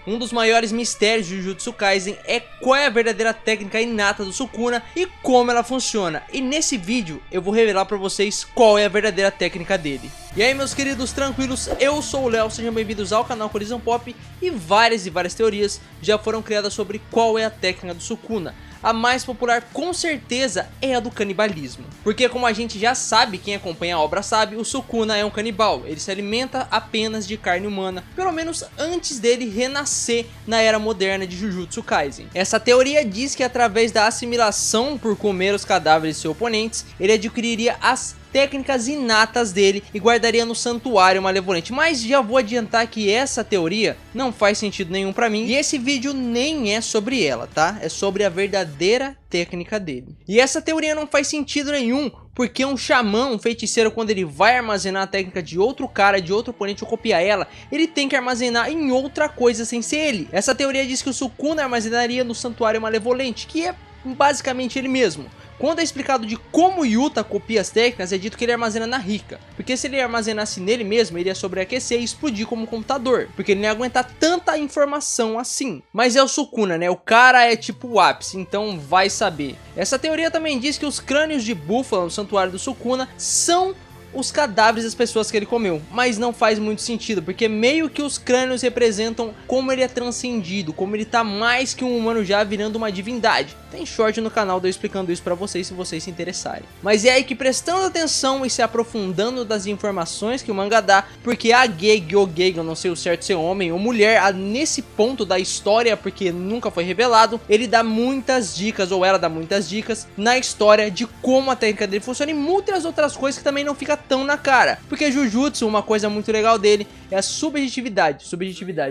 Um dos maiores mistérios de Jujutsu Kaisen é qual é a verdadeira técnica inata do Sukuna e como ela funciona. E nesse vídeo eu vou revelar pra vocês qual é a verdadeira técnica dele. E aí, meus queridos tranquilos, eu sou o Léo, sejam bem-vindos ao canal Colisão Pop. E várias teorias já foram criadas sobre qual é a técnica do Sukuna. A mais popular com certeza é a do canibalismo, porque como a gente já sabe, quem acompanha a obra sabe, o Sukuna é um canibal. Ele se alimenta apenas de carne humana, pelo menos antes dele renascer na era moderna de Jujutsu Kaisen. Essa teoria diz que através da assimilação por comer os cadáveres de seus oponentes, ele adquiriria as técnicas inatas dele e guardaria no santuário malevolente. Mas já vou adiantar que essa teoria não faz sentido nenhum pra mim, e esse vídeo nem é sobre ela, tá? É sobre a verdadeira técnica dele. E essa teoria não faz sentido nenhum, porque um xamã, um feiticeiro, quando ele vai armazenar a técnica de outro cara, de outro oponente ou copiar ela, ele tem que armazenar em outra coisa sem ser ele. Essa teoria diz que o Sukuna armazenaria no santuário malevolente, que é basicamente ele mesmo. Quando é explicado de como Yuta copia as técnicas, é dito que ele armazena na Rika, porque se ele armazenasse nele mesmo, ele ia sobreaquecer e explodir como um computador, porque ele não ia aguentar tanta informação assim. Mas é o Sukuna, né? O cara é tipo o ápice, então vai saber. Essa teoria também diz que os crânios de búfalo no santuário do Sukuna são os cadáveres das pessoas que ele comeu, mas não faz muito sentido, porque meio que os crânios representam como ele é transcendido, como ele tá mais que um humano já virando uma divindade. Tem short no canal eu explicando isso pra vocês, se vocês se interessarem. Mas é aí que, prestando atenção e se aprofundando das informações que o manga dá, porque a Gege ou Gege, eu não sei o certo se é homem ou mulher, nesse ponto da história, porque nunca foi revelado, ele dá muitas dicas, ou ela dá muitas dicas na história de como a técnica dele funciona e muitas outras coisas que também não fica tão na cara. Porque Jujutsu, uma coisa muito legal dele é a subjetividade,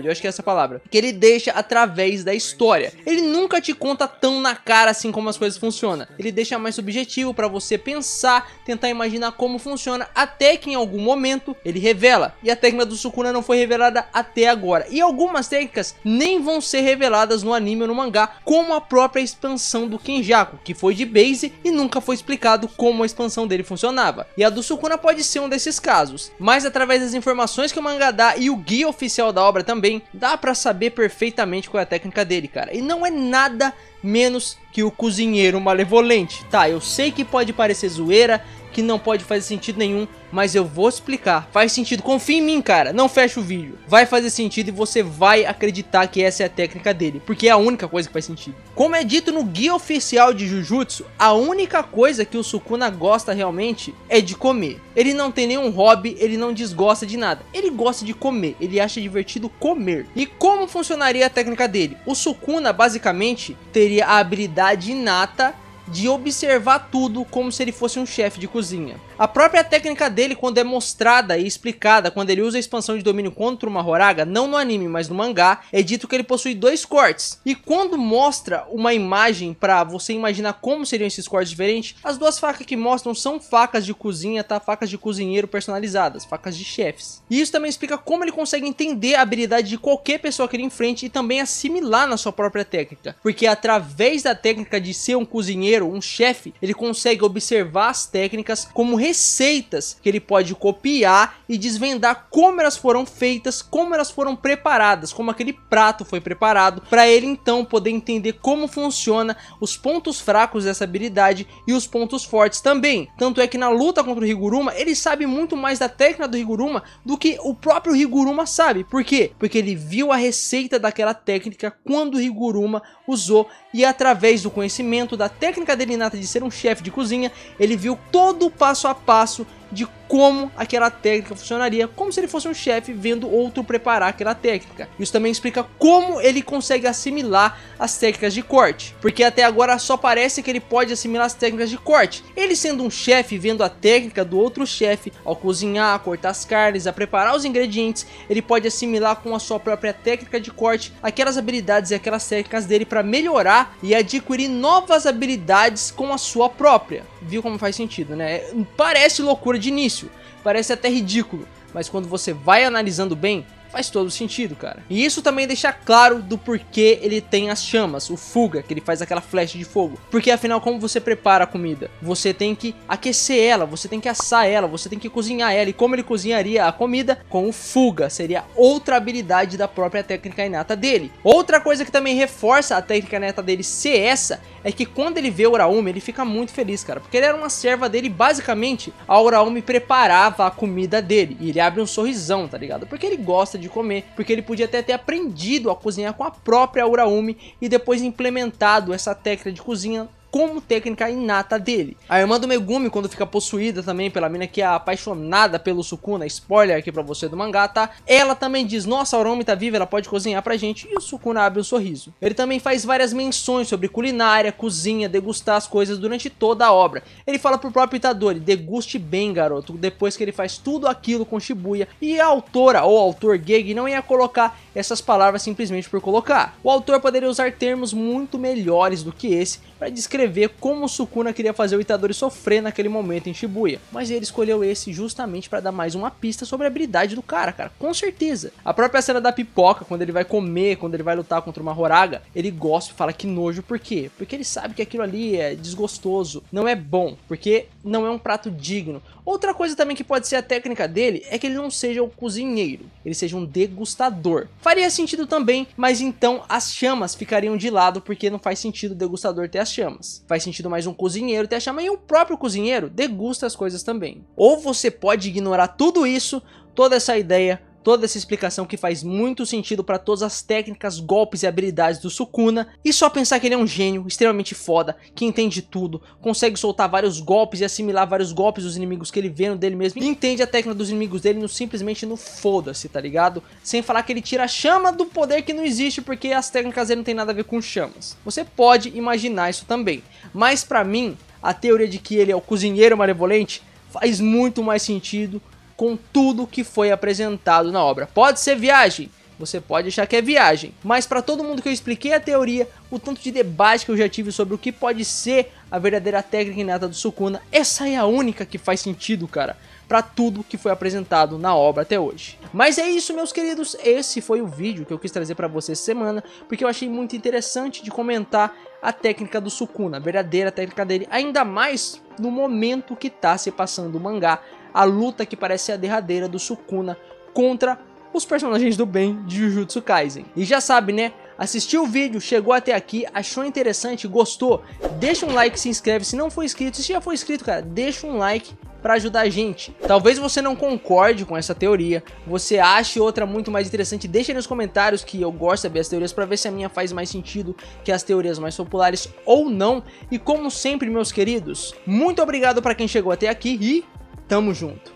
eu acho que é essa palavra, que ele deixa através da história. Ele nunca te conta tão na cara assim como as coisas funcionam. Ele deixa mais subjetivo pra você pensar, tentar imaginar como funciona, até que em algum momento ele revela. E a técnica do Sukuna não foi revelada até agora. E algumas técnicas nem vão ser reveladas no anime ou no mangá, como a própria expansão do Kenjaku, que foi de base e nunca foi explicado como a expansão dele funcionava. E a do Sukuna pode ser um desses casos, mas através das informações que o mangá dá e o guia oficial da obra também, dá pra saber perfeitamente qual é a técnica dele, cara. E não é nada menos que o cozinheiro malevolente. Tá, eu sei que pode parecer zoeira, que não pode fazer sentido nenhum, mas eu vou explicar. Faz sentido, confia em mim, cara, não fecha o vídeo. Vai fazer sentido e você vai acreditar que essa é a técnica dele, porque é a única coisa que faz sentido. Como é dito no guia oficial de Jujutsu, a única coisa que o Sukuna gosta realmente é de comer. Ele não tem nenhum hobby, ele não desgosta de nada. Ele gosta de comer, ele acha divertido comer. E como funcionaria a técnica dele? O Sukuna basicamente teria a habilidade inata de observar tudo como se ele fosse um chefe de cozinha. A própria técnica dele, quando é mostrada e explicada, quando ele usa a expansão de domínio contra uma Horaga, não no anime, mas no mangá, é dito que ele possui 2 cortes. E quando mostra uma imagem pra você imaginar como seriam esses cortes diferentes, as 2 facas que mostram são facas de cozinha, tá? Facas de cozinheiro personalizadas, facas de chefes. E isso também explica como ele consegue entender a habilidade de qualquer pessoa que ele enfrente e também assimilar na sua própria técnica. Porque através da técnica de ser um cozinheiro, um chefe, ele consegue observar as técnicas como receitas que ele pode copiar e desvendar como elas foram feitas, como elas foram preparadas, como aquele prato foi preparado, para ele então poder entender como funciona os pontos fracos dessa habilidade e os pontos fortes também. Tanto é que na luta contra o Higuruma, ele sabe muito mais da técnica do Higuruma do que o próprio Higuruma sabe. Por quê? Porque ele viu a receita daquela técnica quando o Higuruma usou, e através do conhecimento da técnica dele inata de ser um chefe de cozinha, ele viu todo o passo a passo de como aquela técnica funcionaria, como se ele fosse um chefe vendo outro preparar aquela técnica. Isso também explica como ele consegue assimilar as técnicas de corte, porque até agora só parece que ele pode assimilar as técnicas de corte. Ele sendo um chefe, vendo a técnica do outro chefe ao cozinhar, a cortar as carnes, a preparar os ingredientes, ele pode assimilar com a sua própria técnica de corte aquelas habilidades e aquelas técnicas dele para melhorar e adquirir novas habilidades com a sua própria. Viu como faz sentido, né? Parece loucura de início, parece até ridículo, mas quando você vai analisando bem, faz todo sentido, cara. E isso também deixa claro do porquê ele tem as chamas, o Fuga, que ele faz aquela flecha de fogo. Porque afinal, como você prepara a comida? Você tem que aquecer ela, você tem que assar ela, você tem que cozinhar ela. E como ele cozinharia a comida? Com o Fuga. Seria outra habilidade da própria técnica inata dele. Outra coisa que também reforça a técnica inata dele ser essa, é que quando ele vê o Uraumi, ele fica muito feliz, cara. Porque ele era uma serva dele, basicamente, a Uraumi preparava a comida dele. E ele abre um sorrisão, tá ligado? Porque ele gosta de comer, porque ele podia até ter aprendido a cozinhar com a própria Uraumi e depois implementado essa técnica de cozinha como técnica inata dele. A irmã do Megumi, quando fica possuída também pela mina que é apaixonada pelo Sukuna, spoiler aqui pra você do mangá, tá? Ela também diz, nossa, a Uraumi tá viva, ela pode cozinhar pra gente, e o Sukuna abre um sorriso. Ele também faz várias menções sobre culinária, cozinha, degustar as coisas durante toda a obra. Ele fala pro próprio Itadori, deguste bem, garoto, depois que ele faz tudo aquilo com Shibuya, e a autora ou autor Gege não ia colocar essas palavras simplesmente por colocar. O autor poderia usar termos muito melhores do que esse para descrever como o Sukuna queria fazer o Itadori sofrer naquele momento em Shibuya, mas ele escolheu esse justamente para dar mais uma pista sobre a habilidade do cara, com certeza. A própria cena da pipoca, quando ele vai comer, quando ele vai lutar contra uma Horaga, ele gosta e fala que nojo, por quê? Porque ele sabe que aquilo ali é desgostoso, não é bom, porque não é um prato digno. Outra coisa também que pode ser a técnica dele é que ele não seja o cozinheiro, ele seja um degustador. Faria sentido também, mas então as chamas ficariam de lado, porque não faz sentido o degustador ter as chamas. Faz sentido mais um cozinheiro ter a chama, e o próprio cozinheiro degusta as coisas também. Ou você pode ignorar tudo isso, toda essa ideia, toda essa explicação que faz muito sentido para todas as técnicas, golpes e habilidades do Sukuna, e só pensar que ele é um gênio extremamente foda, que entende tudo, consegue soltar vários golpes e assimilar vários golpes dos inimigos que ele vê no dele mesmo, e entende a técnica dos inimigos dele simplesmente no foda-se, tá ligado? Sem falar que ele tira a chama do poder que não existe, porque as técnicas dele não tem nada a ver com chamas. Você pode imaginar isso também, mas pra mim, a teoria de que ele é o cozinheiro malevolente faz muito mais sentido com tudo que foi apresentado na obra. Pode ser viagem, você pode achar que é viagem, mas para todo mundo que eu expliquei a teoria, o tanto de debate que eu já tive sobre o que pode ser a verdadeira técnica inata do Sukuna, essa é a única que faz sentido, cara, para tudo que foi apresentado na obra até hoje. Mas é isso, meus queridos, esse foi o vídeo que eu quis trazer para vocês essa semana, porque eu achei muito interessante de comentar a técnica do Sukuna, a verdadeira técnica dele, ainda mais no momento que tá se passando o mangá, a luta que parece ser a derradeira do Sukuna contra os personagens do bem de Jujutsu Kaisen. E já sabe, né? Assistiu o vídeo, chegou até aqui, achou interessante, gostou? Deixa um like, se inscreve se não for inscrito. Se já for inscrito, cara, deixa um like para ajudar a gente. Talvez você não concorde com essa teoria, você ache outra muito mais interessante, deixa aí nos comentários, que eu gosto de saber as teorias para ver se a minha faz mais sentido que as teorias mais populares ou não. E como sempre, meus queridos, muito obrigado para quem chegou até aqui e tamo junto.